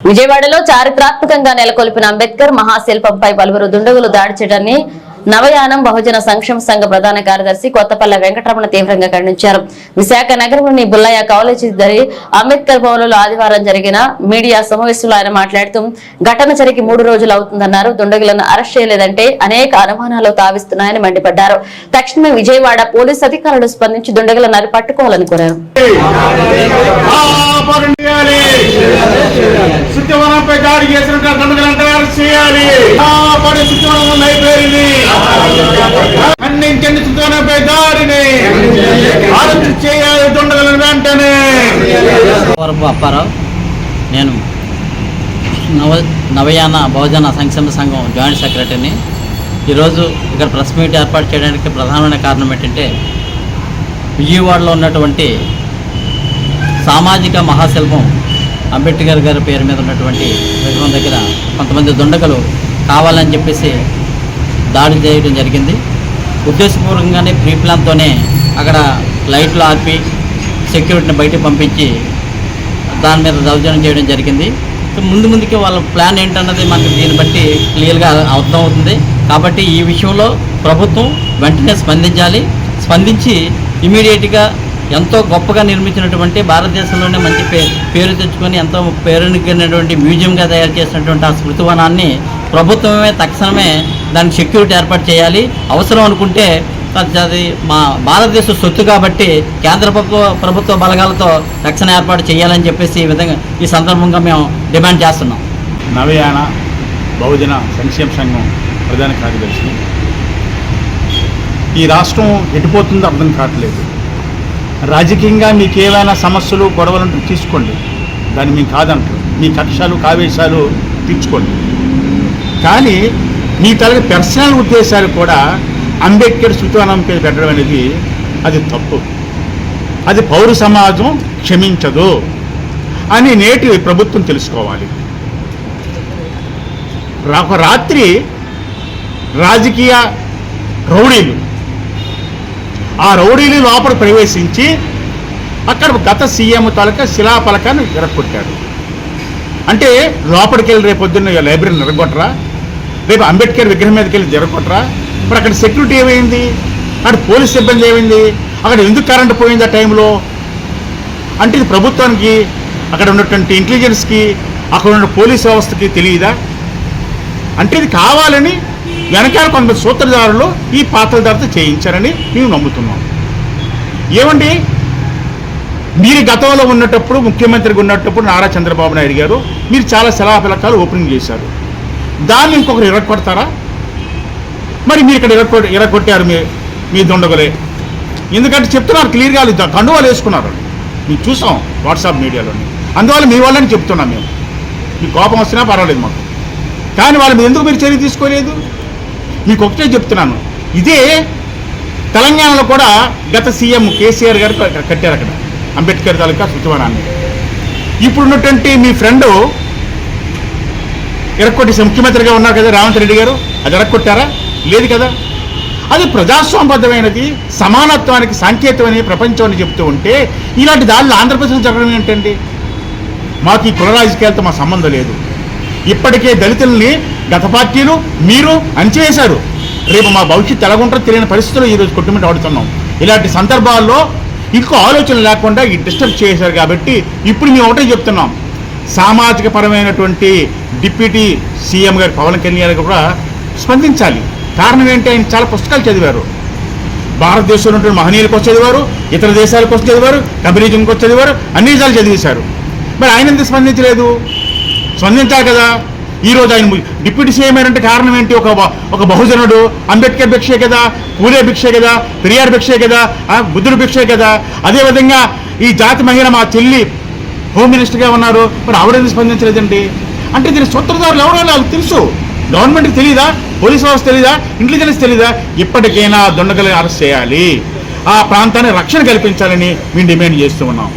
విజయవాడలో చారిత్రాత్మకంగా నెలకొల్పిన అంబేద్కర్ మహాశిల్పంపై పలువురు దుండగులు దాడి చేయడాన్ని నవయానం బహుజన సంక్షేమ సంఘ ప్రధాన కార్యదర్శి కొత్తపల్లె వెంకటరమణ తీవ్రంగా ఖండించారు. విశాఖ నగరంలోని బుల్లయ్య కాలేజీ దరి అంబేద్కర్ భవన్లో ఆదివారం జరిగిన మీడియా సమావేశంలో ఆయన మాట్లాడుతూ ఘటన జరిగి 3 రోజులు అవుతుందన్నారు. దుండగులను అరెస్ట్ చేయలేదంటే అనేక అనుమానాలు తావిస్తున్నాయని మండిపడ్డారు. తక్షణమే విజయవాడ పోలీసు అధికారులు స్పందించి దుండగులను పట్టుకోవాలని కోరారు. అప్పారావు, నేను నవయాన బహుజన సంక్షేమ సంఘం జాయింట్ సెక్రటరీని. ఈరోజు ఇక్కడ ప్రెస్ మీట్ ఏర్పాటు చేయడానికి ప్రధానమైన కారణం ఏంటంటే విజయవాడలో ఉన్నటువంటి సామాజిక మహాశిల్పం అంబేద్కర్ గారి పేరు మీద ఉన్నటువంటి విగ్రహం దగ్గర కొంతమంది దుండగులు కావాలని చెప్పేసి దాడి చేయడం జరిగింది. ఉద్దేశపూర్వకంగానే ప్రీ ప్లాన్తోనే అక్కడ లైట్లు ఆర్పి సెక్యూరిటీని బయటకు పంపించి దాని మీద దౌర్జన్యం చేయడం జరిగింది. ముందుకి వాళ్ళ ప్లాన్ ఏంటన్నది మనకి దీన్ని బట్టి క్లియర్గా అర్థమవుతుంది. కాబట్టి ఈ విషయంలో ప్రభుత్వం వెంటనే స్పందించి ఇమీడియట్గా ఎంతో గొప్పగా నిర్మించినటువంటి భారతదేశంలోనే మంచి పేరు తెచ్చుకొని ఎంతో పేరునికినటువంటి మ్యూజియంగా తయారు చేసినటువంటి ఆ స్మృతివనాన్ని ప్రభుత్వమే తక్షణమే దానికి సెక్యూరిటీ ఏర్పాటు చేయాలి. అవసరం అనుకుంటే అది మా భారతదేశ సొత్తు కాబట్టి కేంద్ర ప్రభుత్వ బలగాలతో రక్షణ ఏర్పాటు చేయాలని చెప్పేసి ఈ విధంగా ఈ సందర్భంగా మేము డిమాండ్ చేస్తున్నాం. నవయాన బహుజన సంక్షేమ సంఘం ప్రధాన కార్యదర్శి. ఈ రాష్ట్రం ఎటుపోతుందో అర్థం కావట్లేదు. రాజకీయంగా మీకు ఏమైనా సమస్యలు గొడవలంటూ తీసుకోండి, దాన్ని మేము కాదంటారు. మీ కక్షాలు కావేశాలు తీర్చుకోండి. కానీ మీ తలకి పర్సనల్ ఉద్దేశాలు కూడా అంబేద్కర్ శృతివనం పేరు పెట్టడం అనేది అది తప్పు. అది పౌర సమాజం క్షమించదు అని నేటి ప్రభుత్వం తెలుసుకోవాలి. ఒక రాత్రి రాజకీయ రౌడీలు ఆ రౌడీలు లోపల ప్రవేశించి అక్కడ గత సీఎం తాలూకా శిలాఫలకాన్ని ఎరగొట్టారు. అంటే లోపలికి వెళ్ళి రేపు పొద్దున్న లైబ్రరీని ఎరగొట్టరా, రేపు అంబేద్కర్ విగ్రహం మీదకి వెళ్ళి జరగొట్టరా? మరి అక్కడ సెక్యూరిటీ ఏమైంది? అక్కడ పోలీస్ సిబ్బంది ఏమైంది? అక్కడ ఎందుకు కరెంటు పోయింది ఆ టైంలో? అంటే ఇది ప్రభుత్వానికి, అక్కడ ఉన్నటువంటి ఇంటెలిజెన్స్కి, అక్కడ ఉన్న పోలీస్ వ్యవస్థకి తెలియదా? అంటే ఇది కావాలని వెనకాల కొంతమంది సూత్రధారులు ఈ పాత్రధారితో చేయించారని మేము నమ్ముతున్నాం. ఏమండి, మీరు గతంలో ఉన్నప్పుడు ముఖ్యమంత్రిగా ఉన్నప్పుడు నారా చంద్రబాబు నాయుడు గారు మీరు చాలా శిలాఫలకాలు ఓపెనింగ్ చేశారు. దాన్ని ఇంకొకరు ఇరగొడతారా? మరి మీరు ఇక్కడ ఇరగొట్టారు మీ దుండగులే. ఎందుకంటే చెప్తున్నారు క్లియర్గా, కండువాలు వేసుకున్నారు. మేము చూసాం వాట్సాప్ మీడియాలోని. అందువల్ల మీ వాళ్ళని చెప్తున్నాం మేము. మీ కోపం వస్తున్నా పర్వాలేదు మాకు, కానీ వాళ్ళ మీద ఎందుకు మీరు చర్య తీసుకోలేదు? మీకు ఒకటే చెప్తున్నాను, ఇదే తెలంగాణలో కూడా గత సీఎం కేసీఆర్ గారు కట్టారు అక్కడ అంబేద్కర్ తాలూకా శృతివనాన్ని. ఇప్పుడున్నటువంటి మీ ఫ్రెండు ఎరక్కొట్టేసి ముఖ్యమంత్రిగా ఉన్నారు కదా రేవంత్ రెడ్డి గారు, అది ఎరక్కొట్టారా? లేదు కదా. అది ప్రజాస్వామ్యబద్ధమైనది, సమానత్వానికి సంకేతమని ప్రపంచాన్ని చెప్తూ ఉంటే ఇలాంటి దాడులు ఆంధ్రప్రదేశ్ జరగడం ఏంటండి? మాకు ఈ కుల రాజకీయాలతో మా సంబంధం లేదు. ఇప్పటికే దళితుల్ని గత పార్టీలు మీరు అణచివేశారు. రేపు మా భవిష్యత్తు ఎలాగుంటారో తెలియని పరిస్థితుల్లో ఈరోజు కొట్టుమిట్ట ఆడుతున్నాం. ఇలాంటి సందర్భాల్లో ఇంకో ఆలోచన లేకుండా ఈ డిస్టర్బ్ చేశారు. కాబట్టి ఇప్పుడు మేము ఒకటే చెప్తున్నాం, సామాజిక పరమైనటువంటి డిప్యూటీ సీఎం గారు పవన్ కళ్యాణ్ గారు కూడా స్పందించాలి. కారణం ఏంటి? ఆయన చాలా పుస్తకాలు చదివారు. భారతదేశంలో ఉన్నటువంటి మహనీయుల కోసం చదివారు, ఇతర దేశాల కోసం చదివారు, కమ్యూనిజం కోసం చదివారు, అన్ని దేశాలు చదివేశారు. మరి ఆయన ఎందుకు స్పందించలేదు? స్పందించాలి కదా. ఈరోజు ఆయన డిప్యూటీ సీఎం అంటే కారణం ఏంటి? ఒక బహుజనుడు, అంబేద్కర్ భిక్షే కదా, పూలే భిక్షే కదా, పెరియార్ భిక్షే కదా, బుద్ధుడు భిక్షే కదా. అదేవిధంగా ఈ జాతి మహిళ మా చెల్లి హోమ్ మినిస్టర్గా ఉన్నారు, మరి ఆవిడేందుకు స్పందించలేదండి? అంటే దీని సూత్రధారులు ఎవరో వాళ్ళకి తెలుసు. గవర్నమెంట్కి తెలీదా? పోలీస్ వ్యవస్థ తెలీదా? ఇంటెలిజెన్స్ తెలీదా? ఇప్పటికైనా దొండగలను అరెస్ట్ చేయాలి, ఆ ప్రాంతాన్ని రక్షణ కల్పించాలని మేము డిమాండ్ చేస్తూ ఉన్నాం.